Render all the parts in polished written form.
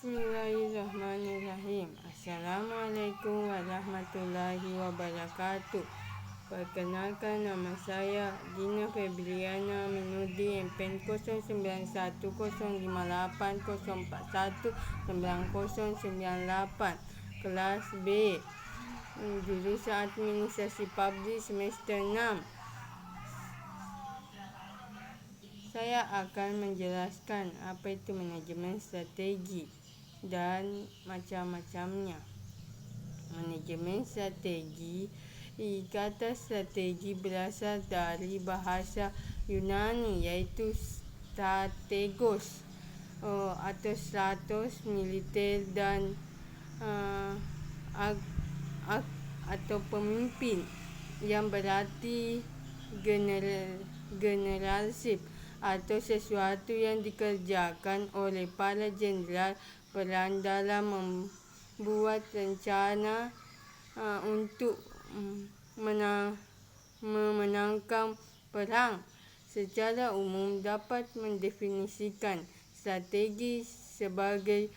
Bismillahirrahmanirrahim. Assalamualaikum warahmatullahi wabarakatuh. Perkenalkan, nama saya Dina Febriana Minudi, MPN 0915041998, kelas B, jurusan Administrasi Publik semester 6. Saya akan menjelaskan apa itu manajemen strategi dan macam-macamnya. Manajemen strategi, kata strategi berasal dari bahasa Yunani iaitu strategos atau stratos militer dan atau pemimpin, yang berarti generalship atau sesuatu yang dikerjakan oleh para jenderal perang dalam membuat rencana untuk memenangkan perang. Secara umum dapat mendefinisikan strategi sebagai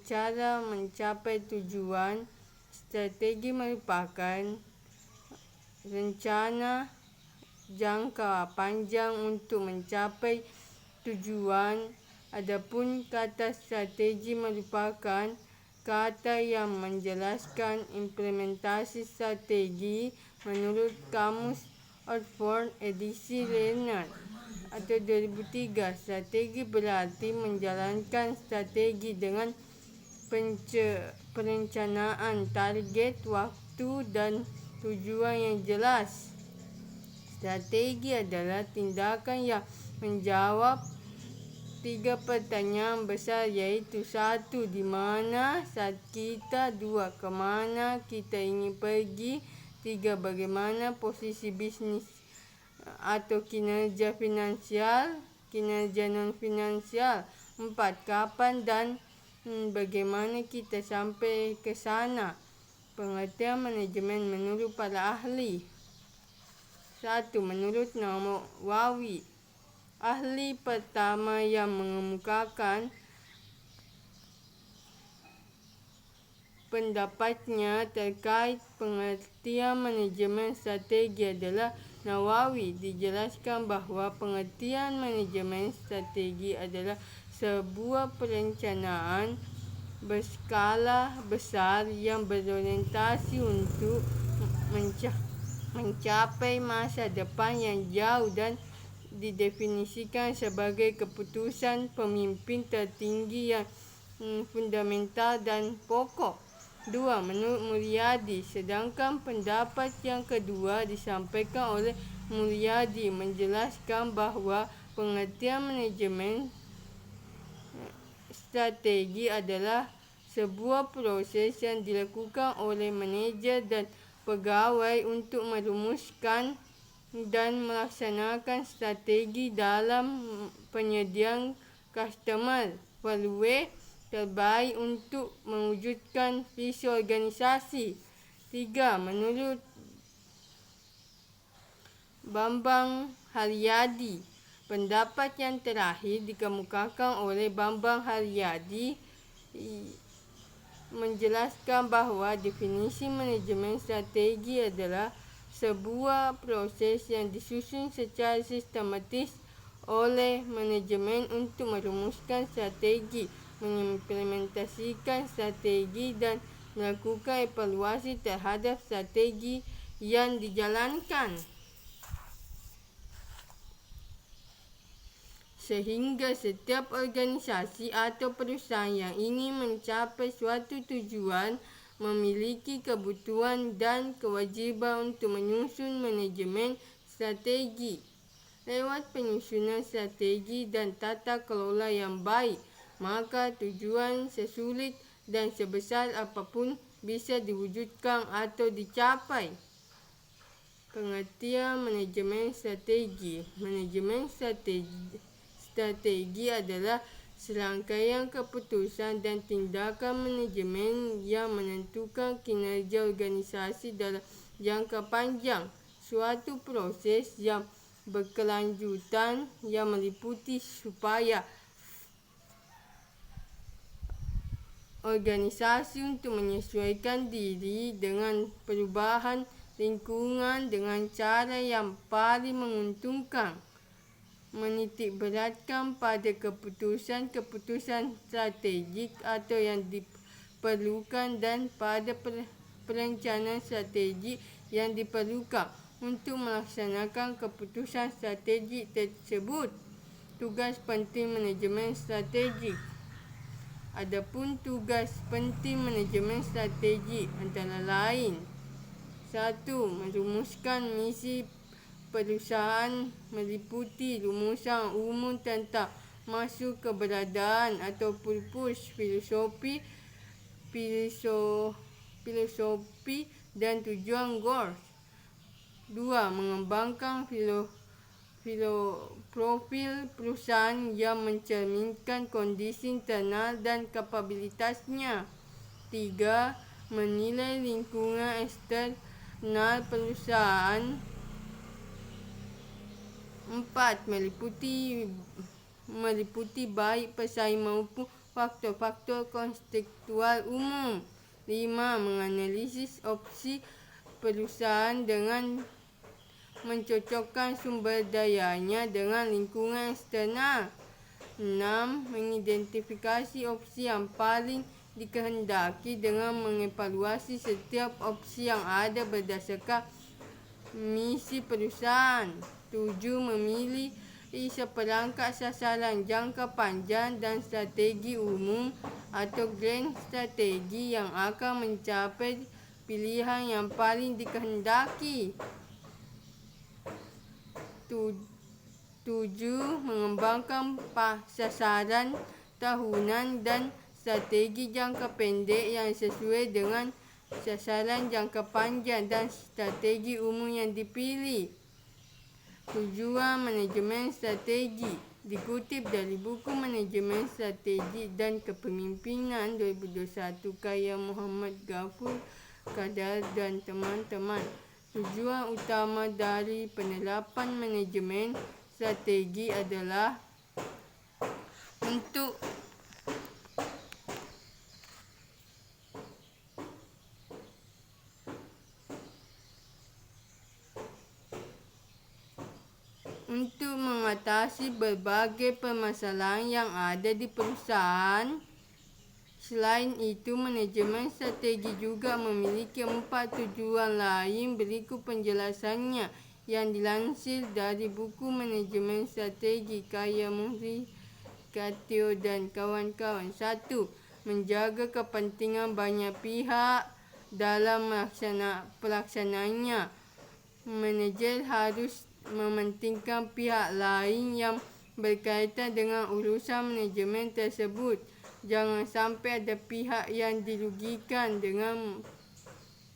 cara mencapai tujuan. Strategi merupakan rencana jangka panjang untuk mencapai tujuan. Adapun kata strategi merupakan kata yang menjelaskan implementasi strategi menurut Kamus Oxford edisi Learner atau 2003. Strategi berarti menjalankan strategi dengan perencanaan target, waktu, dan tujuan yang jelas. Strategi adalah tindakan yang menjawab 3 pertanyaan besar, iaitu 1. Di mana saat kita? 2. Kemana kita ingin pergi? 3. Bagaimana posisi bisnis atau kinerja non finansial? 4. Kapan dan bagaimana kita sampai ke sana? Pengertian manajemen menurut para ahli. 1. Menurut Nawawi, ahli pertama yang mengemukakan pendapatnya terkait pengertian manajemen strategi adalah Nawawi. Dijelaskan bahawa pengertian manajemen strategi adalah sebuah perencanaan berskala besar yang berorientasi untuk mencapai masa depan yang jauh dan didefinisikan sebagai keputusan pemimpin tertinggi yang fundamental dan pokok. 2. Menurut Mulyadi, sedangkan pendapat yang kedua disampaikan oleh Mulyadi menjelaskan bahawa pengertian manajemen strategi adalah sebuah proses yang dilakukan oleh manajer dan pegawai untuk merumuskan dan melaksanakan strategi dalam penyediaan customer value terbaik untuk mewujudkan visi organisasi. 3. Menurut Bambang Haryadi, pendapat yang terakhir dikemukakan oleh Bambang Haryadi menjelaskan bahawa definisi manajemen strategi adalah sebuah proses yang disusun secara sistematis oleh manajemen untuk merumuskan strategi, mengimplementasikan strategi, dan melakukan evaluasi terhadap strategi yang dijalankan, sehingga setiap organisasi atau perusahaan yang ingin mencapai suatu tujuan memiliki kebutuhan dan kewajiban untuk menyusun manajemen strategi. Lewat penyusunan strategi dan tata kelola yang baik, maka tujuan sesulit dan sebesar apapun bisa diwujudkan atau dicapai. Pengertian manajemen strategi. Manajemen strategi adalah serangkaian keputusan dan tindakan manajemen yang menentukan kinerja organisasi dalam jangka panjang. Suatu proses yang berkelanjutan yang meliputi upaya organisasi untuk menyesuaikan diri dengan perubahan lingkungan dengan cara yang paling menguntungkan, menitikberatkan pada keputusan-keputusan strategik atau yang diperlukan dan pada perencanaan strategik yang diperlukan untuk melaksanakan keputusan strategik tersebut. Tugas penting manajemen strategik. Adapun tugas penting manajemen strategik antara lain: 1. Merumuskan misi perusahaan meliputi rumusan umum tentang maksud keberadaan atau purpose, filosofi dan tujuan goals. 2. Mengembangkan profil perusahaan yang mencerminkan kondisi internal dan kapabilitasnya. 3. Menilai lingkungan eksternal perusahaan. 4. Meliputi baik pesaing maupun faktor-faktor kontekstual umum. 5. Menganalisis opsi perusahaan dengan mencocokkan sumber dayanya dengan lingkungan eksternal. 6. Mengidentifikasi opsi yang paling dikehendaki dengan mengevaluasi setiap opsi yang ada berdasarkan misi perusahaan. 7. Memilih seperangkat sasaran jangka panjang dan strategi umum atau grand strategi yang akan mencapai pilihan yang paling dikehendaki. 7. Mengembangkan sasaran tahunan dan strategi jangka pendek yang sesuai dengan sasaran jangka panjang dan strategi umum yang dipilih. Tujuan manajemen strategi dikutip dari buku Manajemen Strategi dan Kepemimpinan 2021 karya Muhammad Ghafur Qadar dan teman-teman. Tujuan utama dari penerapan manajemen strategi adalah untuk mengatasi berbagai permasalahan yang ada di perusahaan. Selain itu, manajemen strategi juga memiliki 4 tujuan lain. Berikut penjelasannya yang dilansir dari buku Manajemen Strategi karya Muhri Katio dan kawan-kawan. 1. Menjaga kepentingan banyak pihak dalam pelaksanaannya. Manajer harus mementingkan pihak lain yang berkaitan dengan urusan manajemen tersebut. Jangan sampai ada pihak yang dirugikan dengan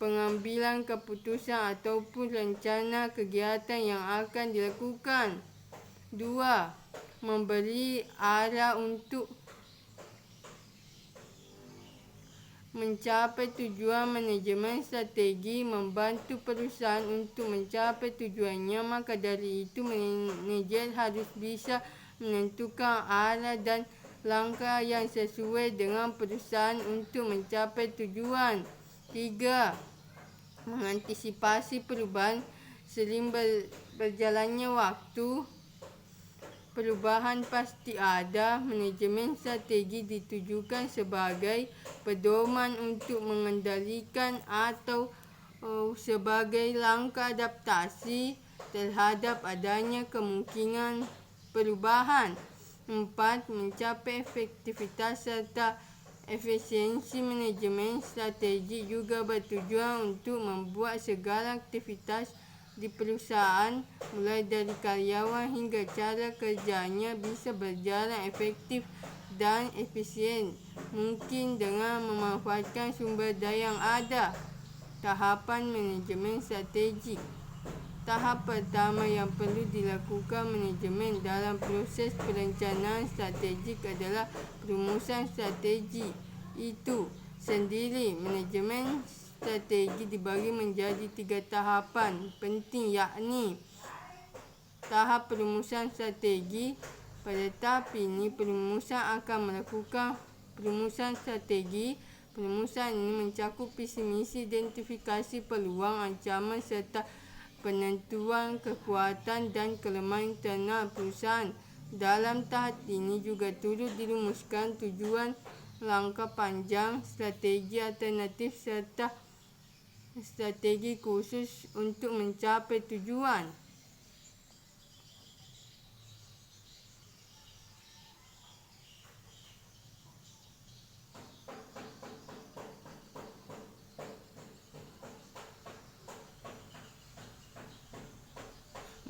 pengambilan keputusan ataupun rencana kegiatan yang akan dilakukan. 2. Memberi arah untuk mencapai tujuan. Manajemen strategi membantu perusahaan untuk mencapai tujuannya, maka dari itu manajer harus bisa menentukan arah dan langkah yang sesuai dengan perusahaan untuk mencapai tujuan. 3. Mengantisipasi perubahan seiring berjalannya waktu. Perubahan pasti ada. Manajemen strategi ditujukan sebagai pedoman untuk mengendalikan atau sebagai langkah adaptasi terhadap adanya kemungkinan perubahan. 4. Mencapai efektivitas serta efisiensi. Manajemen strategi juga bertujuan untuk membuat segala aktivitas di perusahaan, mulai dari karyawan hingga cara kerjanya, bisa berjalan efektif dan efisien mungkin dengan memanfaatkan sumber daya yang ada. Tahapan manajemen strategi. Tahap pertama yang perlu dilakukan manajemen dalam proses perencanaan strategik adalah perumusan strategi itu sendiri. Manajemen strategi dibagi menjadi 3 tahapan penting, yakni tahap perumusan strategi. Pada tahap ini, perumusan akan melakukan Perumusan strategi. Perumusan ini mencakup visi misi, identifikasi peluang, ancaman serta penentuan kekuatan dan kelemahan internal perusahaan. Dalam tahap ini juga turut dirumuskan tujuan langkah panjang, strategi alternatif serta strategi khusus untuk mencapai tujuan.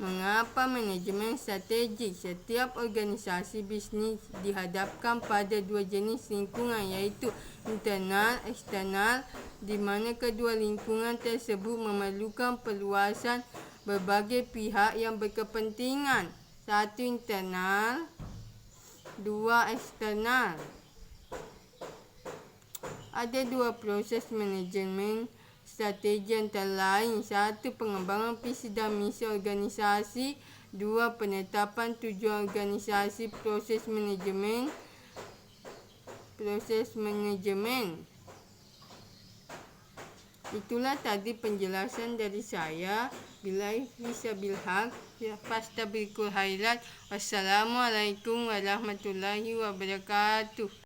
Mengapa manajemen strategik? Setiap organisasi bisnis dihadapkan pada dua jenis lingkungan, iaitu internal, eksternal, di mana kedua lingkungan tersebut memerlukan perluasan berbagai pihak yang berkepentingan. 1. Internal, 2. Eksternal. Ada dua proses manajemen strategi antara lain: 1. Pengembangan visi dan misi organisasi. 2. Penetapan tujuan organisasi. Proses manajemen. Itulah tadi penjelasan dari saya. Billahi fisabil haq, fastabiqul khairat. Wassalamualaikum warahmatullahi wabarakatuh.